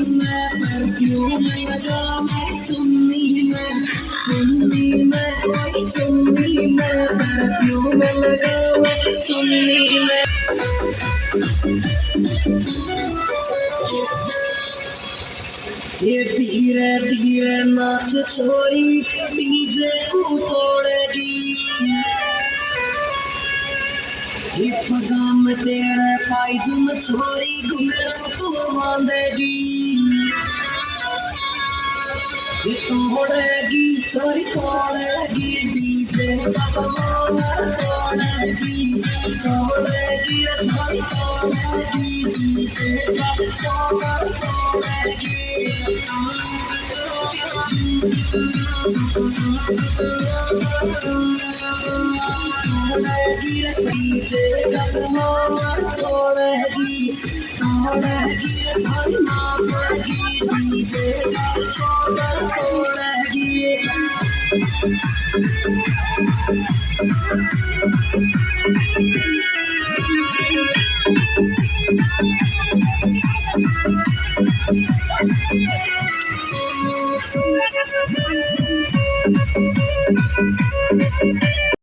में परफ्यूम लगा मैं चुन्नी में कोई चुन्नी में परफ्यूम लगा मैं चुन्नी में। ये धीरे धीरे नाच छोरी डीजे को तोड़ेगी, ये पगाम तेरे पायजम छोरी घुंघरू तू बांधेगी, ये तोड़ेगी छोरी तोड़ेगी डीजे का कमर तोड़ेगी छोरी तोड़ेगी डीजे का कमर तोड़ेगी। डीजे का कमर तोड़ेगी सारी नाचेगी डीजे का कमर तोड़ेगी।